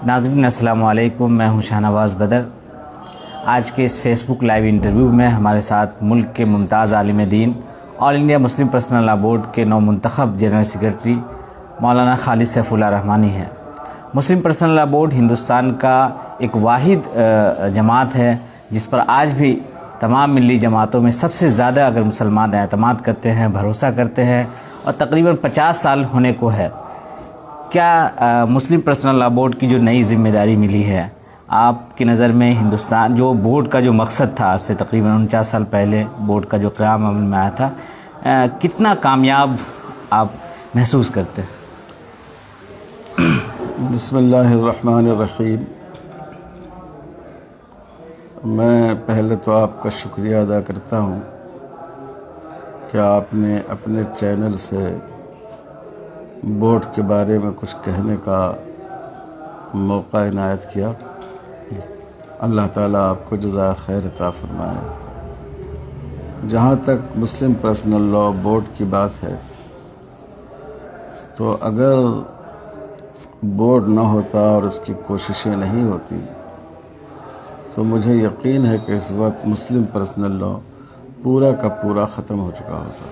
ناظرین السلام علیکم، میں ہوں شاہنواز بدر۔ آج کے اس فیس بک لائیو انٹرویو میں ہمارے ساتھ ملک کے ممتاز عالم دین، all India Muslim personal law board کے نو منتخب جنرل سیکرٹری مولانا خالد سیف اللہ رحمانی ہیں۔ مسلم پرسنل لاء بورڈ ہندوستان کا ایک واحد جماعت ہے جس پر آج بھی تمام ملی جماعتوں میں سب سے زیادہ اگر مسلمان اعتماد کرتے ہیں، بھروسہ کرتے ہیں، اور تقریباً 50 سال ہونے کو ہے۔ کیا مسلم پرسنل لاء بورڈ کی جو نئی ذمہ داری ملی ہے، آپ کی نظر میں ہندوستان جو بورڈ کا جو مقصد تھا، آج سے تقریباً 49 سال پہلے بورڈ کا جو قیام عمل میں آیا تھا، کتنا کامیاب آپ محسوس کرتے ہیں؟ بسم اللہ الرحمن الرحیم۔ میں پہلے تو آپ کا شکریہ ادا کرتا ہوں کہ آپ نے اپنے چینل سے بورڈ کے بارے میں کچھ کہنے کا موقع عنایت کیا۔ اللہ تعالیٰ آپ کو جزائے خیر عطا فرمائے۔ جہاں تک مسلم پرسنل لاء بورڈ کی بات ہے، تو اگر بورڈ نہ ہوتا اور اس کی کوششیں نہیں ہوتی تو مجھے یقین ہے کہ اس وقت مسلم پرسنل لاء پورا کا پورا ختم ہو چکا ہوتا۔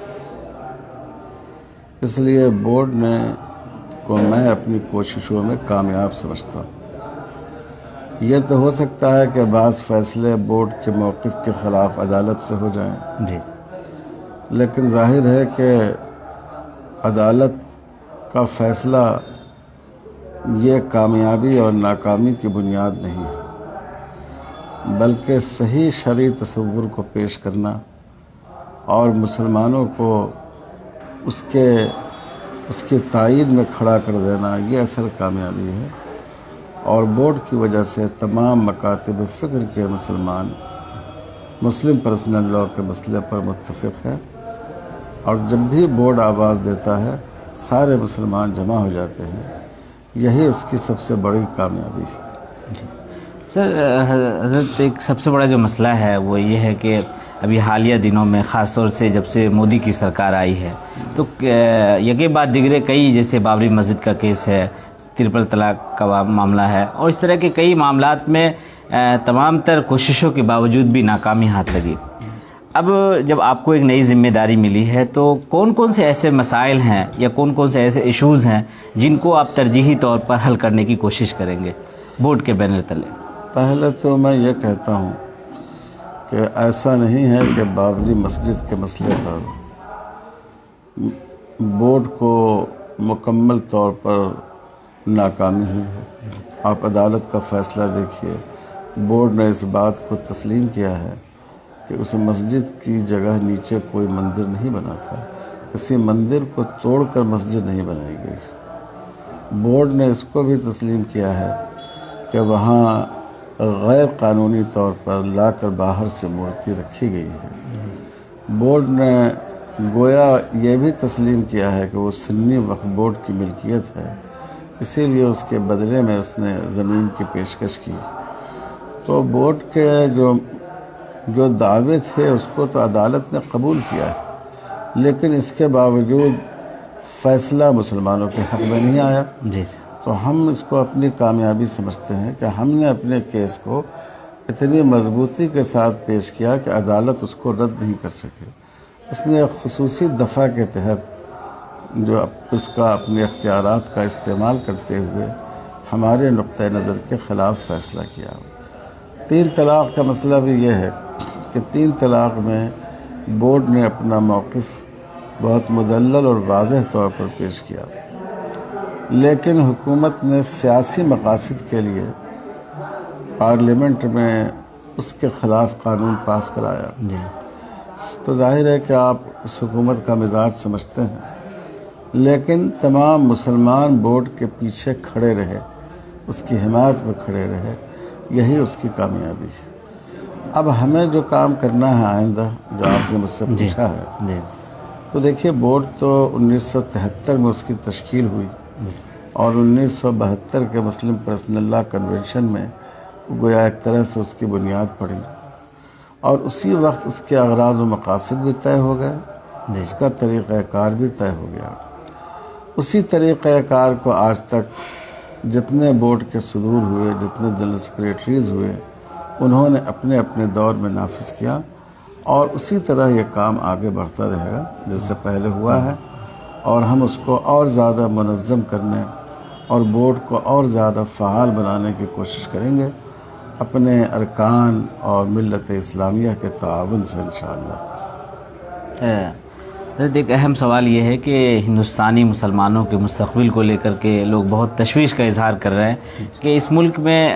اس لیے بورڈ کو میں اپنی کوششوں میں کامیاب سمجھتا ہوں۔ یہ تو ہو سکتا ہے کہ بعض فیصلے بورڈ کے موقف کے خلاف عدالت سے ہو جائیں، جی، لیکن ظاہر ہے کہ عدالت کا فیصلہ یہ کامیابی اور ناکامی کی بنیاد نہیں ہے، بلکہ صحیح شرعی تصور کو پیش کرنا اور مسلمانوں کو اس کی تائید میں کھڑا کر دینا، یہ اصل کامیابی ہے۔ اور بورڈ کی وجہ سے تمام مکاتب فکر کے مسلمان مسلم پرسنل لاء کے مسئلے پر متفق ہیں، اور جب بھی بورڈ آواز دیتا ہے سارے مسلمان جمع ہو جاتے ہیں۔ یہی اس کی سب سے بڑی کامیابی ہے۔ سر، حضرت ایک سب سے بڑا جو مسئلہ ہے وہ یہ ہے کہ ابھی حالیہ دنوں میں خاص طور سے جب سے مودی کی سرکار آئی ہے تو یکے بعد دیگرے کئی، جیسے بابری مسجد کا کیس ہے، ٹرپل طلاق کا معاملہ ہے، اور اس طرح کے کئی معاملات میں تمام تر کوششوں کے باوجود بھی ناکامی ہاتھ لگی۔ اب جب آپ کو ایک نئی ذمہ داری ملی ہے تو کون کون سے ایسے مسائل ہیں یا کون کون سے ایسے ایشوز ہیں جن کو آپ ترجیحی طور پر حل کرنے کی کوشش کریں گے بورڈ کے بینر تلے؟ پہلے تو میں یہ کہتا ہوں کہ ایسا نہیں ہے کہ بابری مسجد کے مسئلے پر بورڈ کو مکمل طور پر ناکامی ہوئی ہے۔ آپ عدالت کا فیصلہ دیکھیے، بورڈ نے اس بات کو تسلیم کیا ہے کہ اس مسجد کی جگہ نیچے کوئی مندر نہیں بنا تھا، کسی مندر کو توڑ کر مسجد نہیں بنائی گئی۔ بورڈ نے اس کو بھی تسلیم کیا ہے کہ وہاں غیر قانونی طور پر لا کر باہر سے مورتی رکھی گئی ہے۔ بورڈ نے گویا یہ بھی تسلیم کیا ہے کہ وہ سنی وقف بورڈ کی ملکیت ہے، اسی لیے اس کے بدلے میں اس نے زمین کی پیشکش کی۔ تو بورڈ کے جو دعوے تھے اس کو تو عدالت نے قبول کیا ہے، لیکن اس کے باوجود فیصلہ مسلمانوں کے حق میں نہیں آیا۔ جی، تو ہم اس کو اپنی کامیابی سمجھتے ہیں کہ ہم نے اپنے کیس کو اتنی مضبوطی کے ساتھ پیش کیا کہ عدالت اس کو رد نہیں کر سکے۔ اس نے خصوصی دفعہ کے تحت جو اس کا اپنے اختیارات کا استعمال کرتے ہوئے ہمارے نقطہ نظر کے خلاف فیصلہ کیا۔ 3 طلاق کا مسئلہ بھی یہ ہے کہ 3 طلاق میں بورڈ نے اپنا موقف بہت مدلل اور واضح طور پر پیش کیا، لیکن حکومت نے سیاسی مقاصد کے لیے پارلیمنٹ میں اس کے خلاف قانون پاس کرایا۔ جی، تو ظاہر ہے کہ آپ اس حکومت کا مزاج سمجھتے ہیں، لیکن تمام مسلمان بورڈ کے پیچھے کھڑے رہے، اس کی حمایت میں کھڑے رہے، یہی اس کی کامیابی ہے۔ اب ہمیں جو کام کرنا ہے آئندہ، جو آپ نے مجھ سے پوچھا ہے، جی، تو دیکھیے بورڈ تو 1973 میں اس کی تشکیل ہوئی، اور 1972 کے مسلم پرسنل لاء کنونشن میں گویا ایک طرح سے اس کی بنیاد پڑی، اور اسی وقت اس کے اغراض و مقاصد بھی طے ہو گئے، اس کا طریقہ کار بھی طے ہو گیا۔ اسی طریقہ کار کو آج تک جتنے بورڈ کے صدور ہوئے، جتنے جنرل سیکریٹریز ہوئے، انہوں نے اپنے اپنے دور میں نافذ کیا، اور اسی طرح یہ کام آگے بڑھتا رہے گا جس سے پہلے ہوا ہے، اور ہم اس کو اور زیادہ منظم کرنے اور بورڈ کو اور زیادہ فعال بنانے کی کوشش کریں گے اپنے ارکان اور ملت اسلامیہ کے تعاون سے انشاءاللہ۔ ایک اہم سوال یہ ہے کہ ہندوستانی مسلمانوں کے مستقبل کو لے کر کے لوگ بہت تشویش کا اظہار کر رہے ہیں کہ اس ملک میں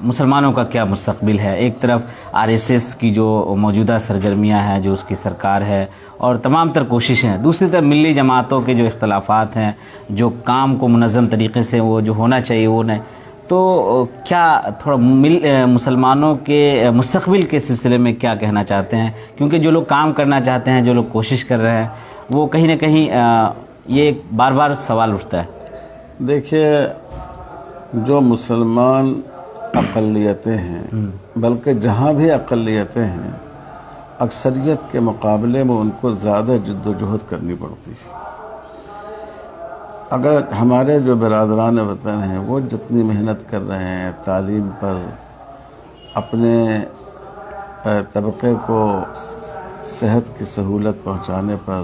مسلمانوں کا کیا مستقبل ہے۔ ایک طرف RSS کی جو موجودہ سرگرمیاں ہیں، جو اس کی سرکار ہے اور تمام تر کوششیں ہیں، دوسری طرف ملی جماعتوں کے جو اختلافات ہیں، جو کام کو منظم طریقے سے وہ جو ہونا چاہیے وہ نہیں، تو کیا تھوڑا مسلمانوں کے مستقبل کے سلسلے میں کیا کہنا چاہتے ہیں؟ کیونکہ جو لوگ کام کرنا چاہتے ہیں، جو لوگ کوشش کر رہے ہیں، وہ کہیں نہ کہیں یہ بار بار سوال اٹھتا ہے۔ دیکھیے، جو مسلمان اقلیتیں ہیں، بلکہ جہاں بھی اقلیتیں ہیں، اکثریت کے مقابلے میں ان کو زیادہ جد و جہد کرنی پڑتی ہے۔ اگر ہمارے جو برادران وطن ہیں وہ جتنی محنت کر رہے ہیں تعلیم پر، اپنے طبقے کو صحت کی سہولت پہنچانے پر،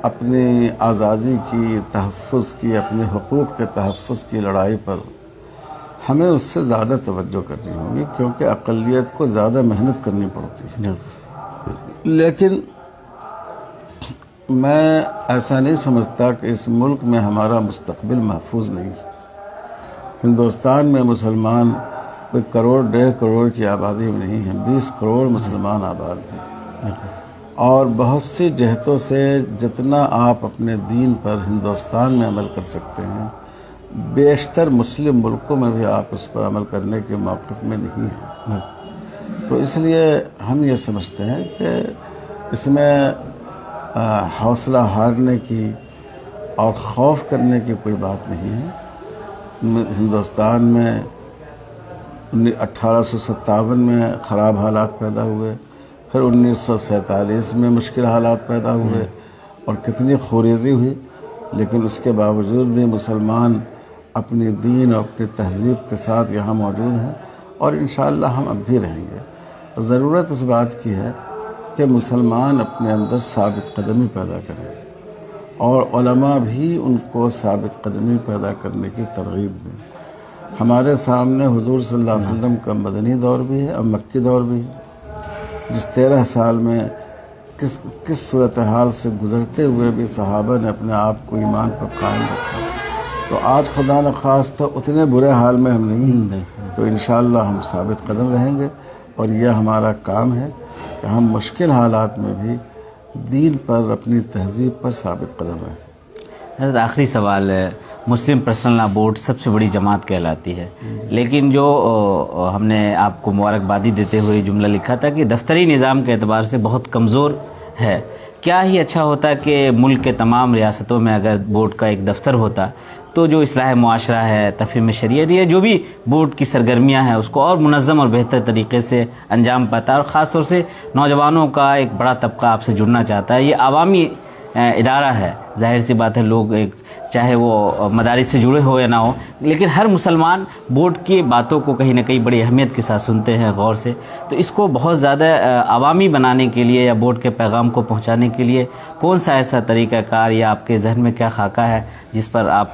اپنی آزادی کی تحفظ کی، اپنے حقوق کے تحفظ کی لڑائی پر، ہمیں اس سے زیادہ توجہ کرنی ہوگی، کیونکہ اقلیت کو زیادہ محنت کرنی پڑتی ہے۔ لیکن میں ایسا نہیں سمجھتا کہ اس ملک میں ہمارا مستقبل محفوظ نہیں ہے۔ ہندوستان میں مسلمان کوئی کروڑ 1.5 کروڑ کی آبادی میں نہیں ہیں، 20 کروڑ مسلمان آباد ہیں، اور بہت سی جہتوں سے جتنا آپ اپنے دین پر ہندوستان میں عمل کر سکتے ہیں، بیشتر مسلم ملکوں میں بھی آپ اس پر عمل کرنے کے موقف میں نہیں ہیں۔ تو اس لیے ہم یہ سمجھتے ہیں کہ اس میں حوصلہ ہارنے کی اور خوف کرنے کی کوئی بات نہیں ہے۔ ہندوستان میں 1857 میں خراب حالات پیدا ہوئے، پھر 1947 میں مشکل حالات پیدا ہوئے اور کتنی خوریزی ہوئی، لیکن اس کے باوجود بھی مسلمان اپنی دین اور اپنی تہذیب کے ساتھ یہاں موجود ہیں، اور انشاءاللہ ہم اب بھی رہیں گے۔ ضرورت اس بات کی ہے کہ مسلمان اپنے اندر ثابت قدمی پیدا کریں، اور علماء بھی ان کو ثابت قدمی پیدا کرنے کی ترغیب دیں۔ ہمارے سامنے حضور صلی اللہ علیہ وسلم کا مدنی دور بھی ہے اور مکی دور بھی ہے، جس 13 سال میں کس صورتحال سے گزرتے ہوئے بھی صحابہ نے اپنے آپ کو ایمان پر قائم رکھا۔ تو آج خدا نخواستہ اتنے برے حال میں ہم نہیں ہیں، تو انشاءاللہ ہم ثابت قدم رہیں گے، اور یہ ہمارا کام ہے کہ ہم مشکل حالات میں بھی دین پر، اپنی تہذیب پر ثابت قدم رہیں۔ حضرت آخری سوال ہے، مسلم پرسنل لا بورڈ سب سے بڑی جماعت کہلاتی ہے، لیکن جو ہم نے آپ کو مبارکبادی دیتے ہوئے جملہ لکھا تھا کہ دفتری نظام کے اعتبار سے بہت کمزور ہے، کیا ہی اچھا ہوتا کہ ملک کے تمام ریاستوں میں اگر بورڈ کا ایک دفتر ہوتا تو جو اصلاح معاشرہ ہے، تفہیم شریعت ہے، جو بھی بورڈ کی سرگرمیاں ہیں اس کو اور منظم اور بہتر طریقے سے انجام پاتا ہے، اور خاص طور سے نوجوانوں کا ایک بڑا طبقہ آپ سے جڑنا چاہتا ہے۔ یہ عوامی ادارہ ہے، ظاہر سی بات ہے، لوگ چاہے وہ مدارس سے جڑے ہو یا نہ ہو، لیکن ہر مسلمان بورڈ کی باتوں کو کہیں نہ کہیں بڑی اہمیت کے ساتھ سنتے ہیں، غور سے۔ تو اس کو بہت زیادہ عوامی بنانے کے لیے یا بورڈ کے پیغام کو پہنچانے کے لیے کون سا ایسا طریقہ کار یا آپ کے ذہن میں کیا خاکہ ہے جس پر آپ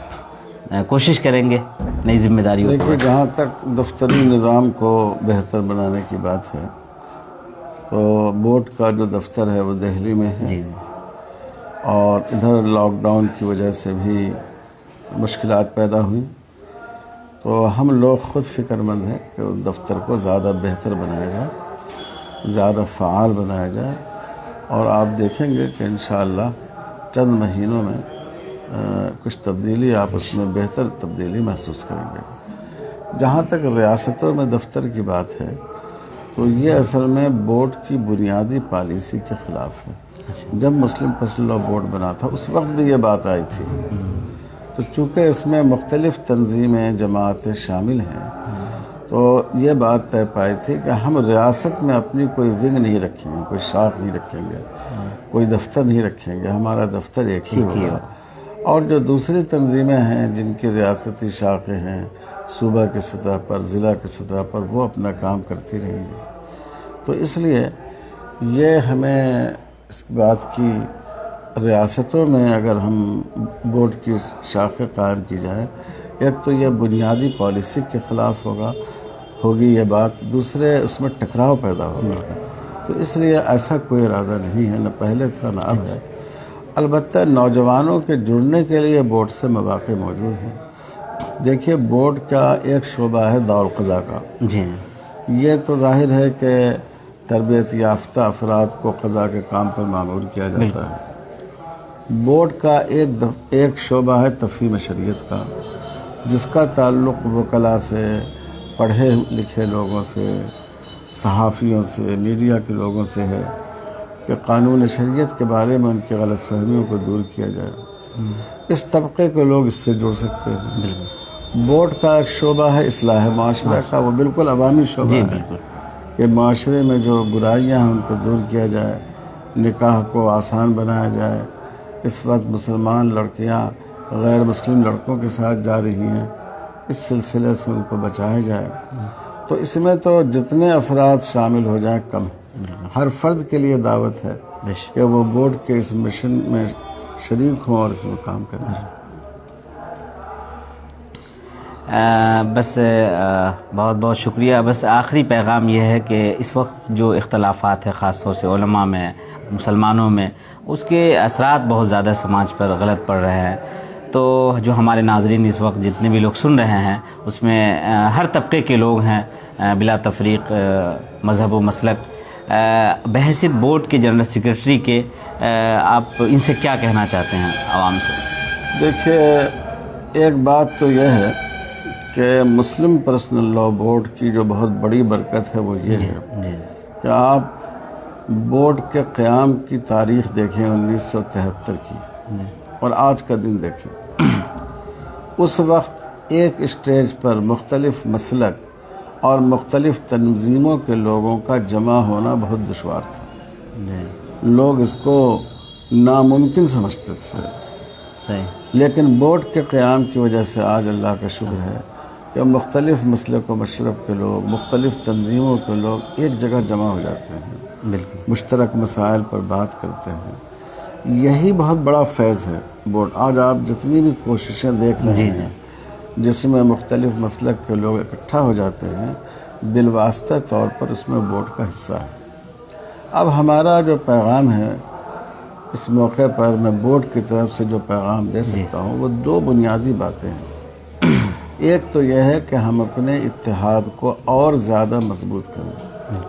کوشش کریں گے نئی ذمہ داریوں پر؟ دیکھیے، جہاں تک دفتری نظام کو بہتر بنانے کی بات ہے تو بورڈ کا جو دفتر ہے وہ دہلی میں ہے، جی، اور ادھر لاک ڈاؤن کی وجہ سے بھی مشکلات پیدا ہوئیں، تو ہم لوگ خود فکر مند ہیں کہ اس دفتر کو زیادہ بہتر بنایا جائے، زیادہ فعال بنایا جائے، اور آپ دیکھیں گے کہ انشاءاللہ چند مہینوں میں کچھ تبدیلی، آپ اس میں بہتر تبدیلی محسوس کریں گے۔ جہاں تک ریاستوں میں دفتر کی بات ہے تو یہ اصل میں بورڈ کی بنیادی پالیسی کے خلاف ہے۔ جب مسلم پرسنل لا بورڈ بنا تھا اس وقت بھی یہ بات آئی تھی، تو چونکہ اس میں مختلف تنظیمیں، جماعتیں شامل ہیں، تو یہ بات طے پائی تھی کہ ہم ریاست میں اپنی کوئی ونگ نہیں رکھیں گے، کوئی شاخ نہیں رکھیں گے، کوئی دفتر نہیں رکھیں گے، ہمارا دفتر ایک ہی ہوگا، اور جو دوسری تنظیمیں ہیں جن کی ریاستی شاخیں ہیں صوبہ کی سطح پر، ضلع کی سطح پر، وہ اپنا کام کرتی رہیں گی۔ تو اس لیے یہ ہمیں اس بات کی ریاستوں میں اگر ہم بورڈ کی شاخیں قائم کی جائے، ایک تو یہ بنیادی پالیسی کے خلاف ہوگی یہ بات، دوسرے اس میں ٹکراؤ پیدا ہوگا۔ تو اس لیے ایسا کوئی ارادہ نہیں ہے، نہ پہلے تھا نہ اب ہے۔ البتہ نوجوانوں کے جڑنے کے لیے بورڈ سے مواقع موجود ہیں۔ دیکھیے بورڈ کا ایک شعبہ ہے دارالقضا کا، جی، یہ تو ظاہر ہے کہ تربیت یافتہ افراد کو قضا کے کام پر معمور کیا جاتا ہے۔ بورڈ کا ایک شعبہ ہے تفہیم شریعت کا، جس کا تعلق وکلاء سے، پڑھے لکھے لوگوں سے، صحافیوں سے، میڈیا کے لوگوں سے ہے کہ قانون شریعت کے بارے میں ان کی غلط فہمیوں کو دور کیا جائے۔ اس طبقے کے لوگ اس سے جڑ سکتے ہیں۔ بورڈ کا ایک شعبہ ہے اصلاح معاشرہ کا، وہ بالکل عوامی شعبہ ہے کہ معاشرے میں جو برائیاں ہیں ان کو دور کیا جائے، نکاح کو آسان بنایا جائے۔ اس وقت مسلمان لڑکیاں غیر مسلم لڑکوں کے ساتھ جا رہی ہیں، اس سلسلے سے ان کو بچایا جائے۔ تو اس میں تو جتنے افراد شامل ہو جائیں کم، ہر فرد کے لیے دعوت ہے کہ وہ بورڈ کے اس مشن میں شریک ہوں اور اس میں کام کریں۔ بس بہت بہت شکریہ۔ بس آخری پیغام یہ ہے کہ اس وقت جو اختلافات ہیں خاص طور سے علماء میں، مسلمانوں میں، اس کے اثرات بہت زیادہ سماج پر غلط پڑ رہے ہیں۔ تو جو ہمارے ناظرین اس وقت جتنے بھی لوگ سن رہے ہیں اس میں ہر طبقے کے لوگ ہیں بلا تفریق مذہب و مسلک۔ بحیثیت بورڈ کے جنرل سیکرٹری کے آپ ان سے کیا کہنا چاہتے ہیں عوام سے؟ دیکھیے ایک بات تو یہ ہے کہ مسلم پرسنل لاء بورڈ کی جو بہت بڑی برکت ہے وہ یہ ہے کہ آپ بورڈ کے قیام کی تاریخ دیکھیں 1973 کی اور آج کا دن دیکھیں۔ اس وقت ایک اسٹیج پر مختلف مسلک اور مختلف تنظیموں کے لوگوں کا جمع ہونا بہت دشوار تھا۔ لوگ اس کو ناممکن سمجھتے تھے، صحیح، لیکن بورڈ کے قیام کی وجہ سے آج اللہ کا شکر ہے کہ مختلف مسلک و مشرب کے لوگ، مختلف تنظیموں کے لوگ ایک جگہ جمع ہو جاتے ہیں، بالکل مشترک مسائل پر بات کرتے ہیں۔ یہی بہت بڑا فیض ہے بورڈ۔ آج آپ جتنی بھی کوششیں دیکھ رہے ہیں جس میں مختلف مسلک کے لوگ اکٹھا ہو جاتے ہیں، بالواسطہ طور پر اس میں بورڈ کا حصہ ہے۔ اب ہمارا جو پیغام ہے اس موقع پر میں بورڈ کی طرف سے جو پیغام دے سکتا ہوں وہ دو بنیادی باتیں ہیں۔ ایک تو یہ ہے کہ ہم اپنے اتحاد کو اور زیادہ مضبوط کریں۔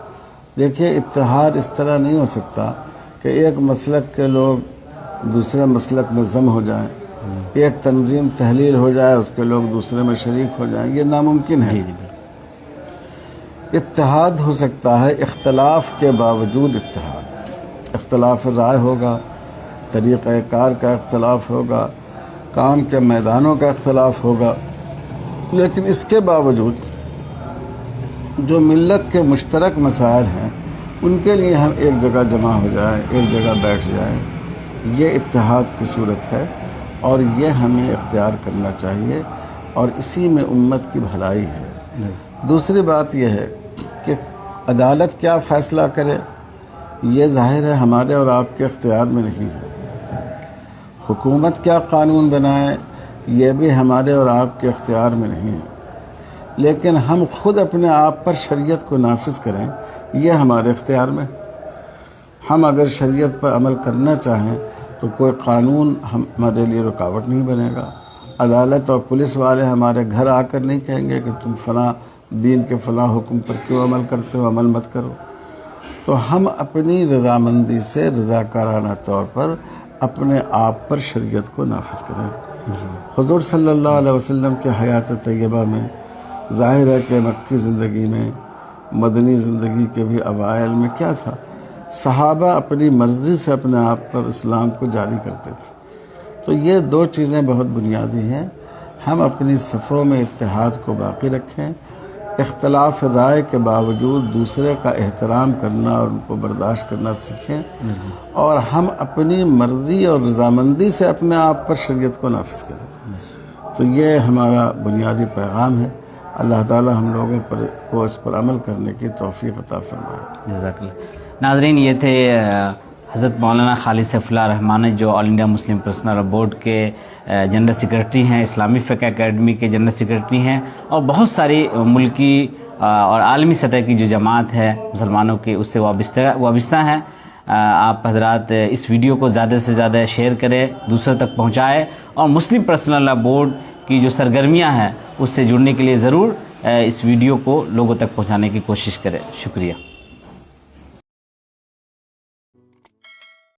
دیکھیے اتحاد اس طرح نہیں ہو سکتا کہ ایک مسلک کے لوگ دوسرے مسلک میں ضم ہو جائیں، ایک تنظیم تحلیل ہو جائے اس کے لوگ دوسرے میں شریک ہو جائیں، یہ ناممکن ہے۔ اتحاد ہو سکتا ہے اختلاف کے باوجود اتحاد۔ اختلاف رائے ہوگا، طریقہ کار کا اختلاف ہوگا، کام کے میدانوں کا اختلاف ہوگا، لیکن اس کے باوجود جو ملت کے مشترک مسائل ہیں ان کے لیے ہم ایک جگہ جمع ہو جائیں، ایک جگہ بیٹھ جائیں، یہ اتحاد کی صورت ہے اور یہ ہمیں اختیار کرنا چاہیے اور اسی میں امت کی بھلائی ہے۔ دوسری بات یہ ہے کہ عدالت کیا فیصلہ کرے یہ ظاہر ہے ہمارے اور آپ کے اختیار میں نہیں ہے۔ حکومت کیا قانون بنائے یہ بھی ہمارے اور آپ کے اختیار میں نہیں ہے، لیکن ہم خود اپنے آپ پر شریعت کو نافذ کریں یہ ہمارے اختیار میں۔ ہم اگر شریعت پر عمل کرنا چاہیں تو کوئی قانون ہمارے لیے رکاوٹ نہیں بنے گا۔ عدالت اور پولیس والے ہمارے گھر آ کر نہیں کہیں گے کہ تم فلاں دین کے فلاں حکم پر کیوں عمل کرتے ہو، عمل مت کرو۔ تو ہم اپنی رضامندی سے رضاکارانہ طور پر اپنے آپ پر شریعت کو نافذ کریں۔ حضور صلی اللہ علیہ وسلم کے حیات طیبہ میں ظاہر ہے کہ مکی زندگی میں، مدنی زندگی کے بھی اوائل میں کیا تھا، صحابہ اپنی مرضی سے اپنے آپ پر اسلام کو جاری کرتے تھے۔ تو یہ دو چیزیں بہت بنیادی ہیں۔ ہم اپنی صفوں میں اتحاد کو باقی رکھیں، اختلاف رائے کے باوجود دوسرے کا احترام کرنا اور ان کو برداشت کرنا سیکھیں، اور ہم اپنی مرضی اور رضامندی سے اپنے آپ پر شریعت کو نافذ کریں۔ تو یہ ہمارا بنیادی پیغام ہے۔ اللہ تعالی ہم لوگوں کو اس پر عمل کرنے کی توفیق عطا فرمائے۔ جزاک اللہ۔ ناظرین، یہ تھے حضرت مولانا خالد سیف اللہ رحمانی، جو all India Muslim personal law board کے جنرل سیکرٹری ہیں، اسلامی فقہ اکیڈمی کے جنرل سیکرٹری ہیں، اور بہت ساری ملکی اور عالمی سطح کی جو جماعت ہے مسلمانوں کی اس سے وابستہ ہیں۔ آپ حضرات اس ویڈیو کو زیادہ سے زیادہ شیئر کریں، دوسروں تک پہنچائیں، اور مسلم پرسنل لاء بورڈ کی جو سرگرمیاں ہیں اس سے جڑنے کے لیے ضرور اس ویڈیو کو لوگوں تک پہنچانے کی کوشش کریں۔ شکریہ۔